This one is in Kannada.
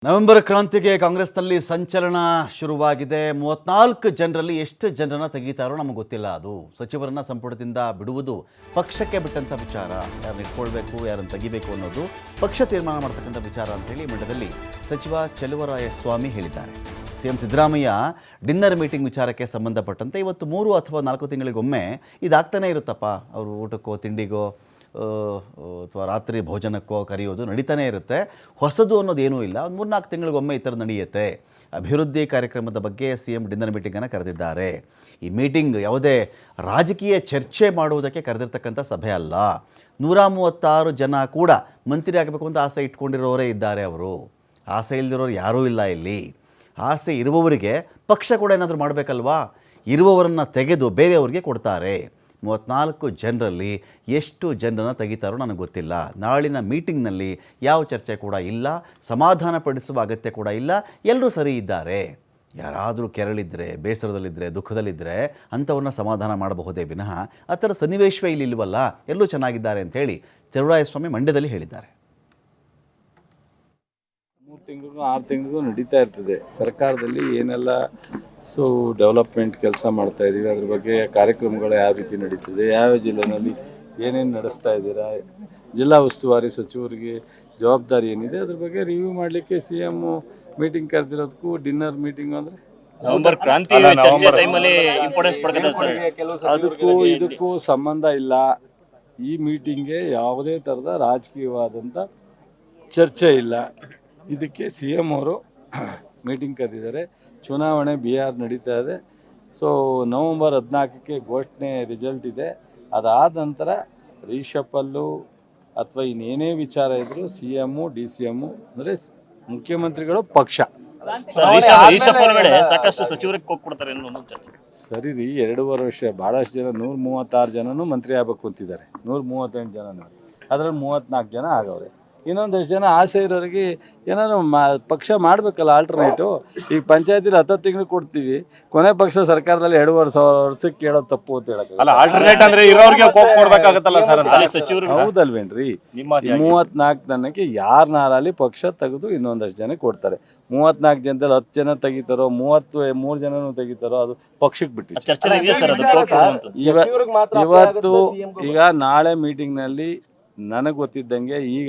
ನವೆಂಬರ್ ಕ್ರಾಂತಿಗೆ ಕಾಂಗ್ರೆಸ್ನಲ್ಲಿ ಸಂಚಲನ ಶುರುವಾಗಿದೆ. 34 ಜನರಲ್ಲಿ ಎಷ್ಟು ಜನರನ್ನ ತೆಗೀತಾರೋ ನಮಗೆ ಗೊತ್ತಿಲ್ಲ. ಅದು ಸಚಿವರನ್ನ ಸಂಪುಟದಿಂದ ಬಿಡುವುದು ಪಕ್ಷಕ್ಕೆ ಬಿಟ್ಟಂಥ ವಿಚಾರ. ಯಾರನ್ನ ಇಟ್ಕೊಳ್ಬೇಕು, ಯಾರನ್ನು ತೆಗಿಬೇಕು ಅನ್ನೋದು ಪಕ್ಷ ತೀರ್ಮಾನ ಮಾಡ್ತಕ್ಕಂಥ ವಿಚಾರ ಅಂತೇಳಿ ಮಂಡ್ಯದಲ್ಲಿ ಸಚಿವ ಚೆಲುವರಾಯಸ್ವಾಮಿ ಹೇಳಿದ್ದಾರೆ. ಸಿಎಂ ಸಿದ್ದರಾಮಯ್ಯ ಡಿನ್ನರ್ ಮೀಟಿಂಗ್ ವಿಚಾರಕ್ಕೆ ಸಂಬಂಧಪಟ್ಟಂತೆ ಇವತ್ತು 3 ಅಥವಾ 4 ತಿಂಗಳಿಗೊಮ್ಮೆ ಇದಾಗ್ತಾನೆ ಇರುತ್ತಪ್ಪ. ಅವರು ಊಟಕ್ಕೋ ತಿಂಡಿಗೋ ಅಥವಾ ರಾತ್ರಿ ಭೋಜನಕ್ಕೋ ಕರೆಯೋದು ನಡೀತಾನೆ ಇರುತ್ತೆ. ಹೊಸದು ಅನ್ನೋದೇನೂ ಇಲ್ಲ. ಒಂದು 3-4 ತಿಂಗಳಿಗೊಮ್ಮೆ ಈ ಥರ ನಡೆಯುತ್ತೆ. ಅಭಿವೃದ್ಧಿ ಕಾರ್ಯಕ್ರಮದ ಬಗ್ಗೆ ಸಿಎಂ ಡಿನ್ನರ್ ಮೀಟಿಂಗನ್ನು ಕರೆದಿದ್ದಾರೆ. ಈ ಮೀಟಿಂಗ್ ಯಾವುದೇ ರಾಜಕೀಯ ಚರ್ಚೆ ಮಾಡುವುದಕ್ಕೆ ಕರೆದಿರ್ತಕ್ಕಂಥ ಸಭೆ ಅಲ್ಲ. 136 ಜನ ಕೂಡ ಮಂತ್ರಿ ಆಗಬೇಕು ಅಂತ ಆಸೆ ಇಟ್ಕೊಂಡಿರೋರೇ ಇದ್ದಾರೆ. ಅವರು ಆಸೆ ಇಲ್ಲದಿರೋರು ಯಾರೂ ಇಲ್ಲ ಇಲ್ಲಿ. ಆಸೆ ಇರುವವರಿಗೆ ಪಕ್ಷ ಕೂಡ ಏನಾದರೂ ಮಾಡಬೇಕಲ್ವಾ? ಇರುವವರನ್ನು ತೆಗೆದು ಬೇರೆಯವ್ರಿಗೆ ಕೊಡ್ತಾರೆ. 34 ಜನರಲ್ಲಿ ಎಷ್ಟು ಜನರನ್ನು ತೆಗಿತಾರೋ ನನಗೆ ಗೊತ್ತಿಲ್ಲ. ನಾಳಿನ ಮೀಟಿಂಗ್ನಲ್ಲಿ ಯಾವ ಚರ್ಚೆ ಕೂಡ ಇಲ್ಲ, ಸಮಾಧಾನ ಪಡಿಸುವ ಅಗತ್ಯ ಕೂಡ ಇಲ್ಲ. ಎಲ್ಲರೂ ಸರಿ ಇದ್ದಾರೆ. ಯಾರಾದರೂ ಕೆರಳಿದ್ರೆ, ಬೇಸರದಲ್ಲಿದ್ದರೆ, ದುಃಖದಲ್ಲಿದ್ದರೆ ಅಂಥವ್ರನ್ನ ಸಮಾಧಾನ ಮಾಡಬಹುದೇ ವಿನಃ ಆ ಥರ ಸನ್ನಿವೇಶವೇ ಇಲ್ಲಿ ಇಲ್ವಲ್ಲ. ಎಲ್ಲರೂ ಚೆನ್ನಾಗಿದ್ದಾರೆ ಅಂಥೇಳಿ ಚೆಲುವರಾಯಸ್ವಾಮಿ ಮಂಡ್ಯದಲ್ಲಿ ಹೇಳಿದ್ದಾರೆ. 3 ತಿಂಗಳಿಗೂ 6 ತಿಂಗಳಿಗೂ ನಡೀತಾ ಇರ್ತದೆ. ಸರ್ಕಾರದಲ್ಲಿ ಏನೆಲ್ಲ ಡೆವಲಪ್ಮೆಂಟ್ ಕೆಲಸ ಮಾಡ್ತಾ ಇದ್ದೀವಿ, ಅದ್ರ ಬಗ್ಗೆ ಕಾರ್ಯಕ್ರಮಗಳು ಯಾವ ರೀತಿ ನಡೀತದೆ, ಯಾವ ಜಿಲ್ಲೆಯಲ್ಲಿ ಏನೇನು ನಡೆಸ್ತಾ ಇದ್ದೀರಾ, ಜಿಲ್ಲಾ ಉಸ್ತುವಾರಿ ಸಚಿವರಿಗೆ ಜವಾಬ್ದಾರಿ ಏನಿದೆ ಅದ್ರ ಬಗ್ಗೆ ರಿವ್ಯೂ ಮಾಡಲಿಕ್ಕೆ ಸಿ.ಎಂ ಮೀಟಿಂಗ್ ಕರೆದಿರೋದಕ್ಕೂ ಡಿನ್ನರ್ ಮೀಟಿಂಗ್ ಅಂದರೆ ನವೆಂಬರ್ ಕ್ರಾಂತಿ ಚರ್ಚೆ ಟೈಮಲ್ಲಿ ಇಂಪಾರ್ಟೆನ್ಸ್ ಪಡ್ಕೊತಾರೆ ಸರ್. ಅದಕ್ಕೂ ಇದಕ್ಕೂ ಸಂಬಂಧ ಇಲ್ಲ. ಈ ಮೀಟಿಂಗ್ಗೆ ಯಾವುದೇ ಥರದ ರಾಜಕೀಯವಾದಂಥ ಚರ್ಚೆ ಇಲ್ಲ. ಇದಕ್ಕೆ ಸಿ.ಎಂ ಅವರು ಮೀಟಿಂಗ್ ಕರೆದಿದ್ದಾರೆ. ಚುನಾವಣೆ ಬಿಹಾರ್ ನಡೀತಾ ಇದೆ. ನವಂಬರ್ 14ಕ್ಕೆ ಘೋಷಣೆ ರಿಸಲ್ಟ್ ಇದೆ. ಅದಾದ ನಂತರ ರೀಶಫಲ್ಲು ಅಥವಾ ಇನ್ನೇನೇ ವಿಚಾರ ಇದ್ದರೂ ಸಿ.ಎಮ್ಮು ಡಿ.ಸಿ.ಎಮ್ಮು ಅಂದರೆ ಮುಖ್ಯಮಂತ್ರಿಗಳು ಪಕ್ಷ ಸಾಕಷ್ಟು ಸಚಿವರಿಗೆ ಕೊಡ್ತಾರೆ. ಸರಿ ರೀ, 2.5 ವರ್ಷ ಭಾಳಷ್ಟು ಜನ 136 ಜನನೂ ಮಂತ್ರಿ ಆಗಬೇಕು ಅಂತಿದ್ದಾರೆ. 138 ಜನನೂ, ಅದರಲ್ಲಿ 34 ಜನ ಆಗವ್ರೆ. ಇನ್ನೊಂದಷ್ಟು ಜನ ಆಸೆ ಇರೋರಿಗೆ ಏನಾದ್ರು ಪಕ್ಷ ಮಾಡಬೇಕಲ್ಲ ಆಲ್ಟರ್ನೇಟು. ಈಗ ಪಂಚಾಯತಿಲಿ 10 ತಿಂಗಳು ಕೊಡ್ತೀವಿ, ಕೊನೆ ಪಕ್ಷ ಸರ್ಕಾರದಲ್ಲಿ 2.5 ವರ್ಷಕ್ಕೆ ಕೇಳೋದು ತಪ್ಪು ಅಂತ ಹೇಳಕ್ಕೆ ಆಲ್ಟರ್ನೇಟ್ ಅಂದ್ರೆ ಇರೋರಿಗೆ ಕೊಡ್ಬೇಕಾಗತ್ತಲ್ಲ ಸರ್ ಅಂತ. ಹೌದಲ್ವೇನ್ರಿ? 34 ಜನಕ್ಕೆ ಯಾರನ್ನಾರಲ್ಲಿ ಪಕ್ಷ ತೆಗೆದು ಇನ್ನೊಂದಷ್ಟು ಜನ ಕೊಡ್ತಾರೆ. 34 ಜನದಲ್ಲಿ 10 ಜನ ತೆಗಿತಾರೋ, 33 ಜನನೂ ತೆಗಿತಾರೋ ಅದು ಪಕ್ಷಕ್ಕೆ ಬಿಟ್ಟು. ಇವತ್ತು ಈಗ ನಾಳೆ ಮೀಟಿಂಗ್ನಲ್ಲಿ ನನಗೆ ಗೊತ್ತಿದ್ದಂಗೆ ಈಗ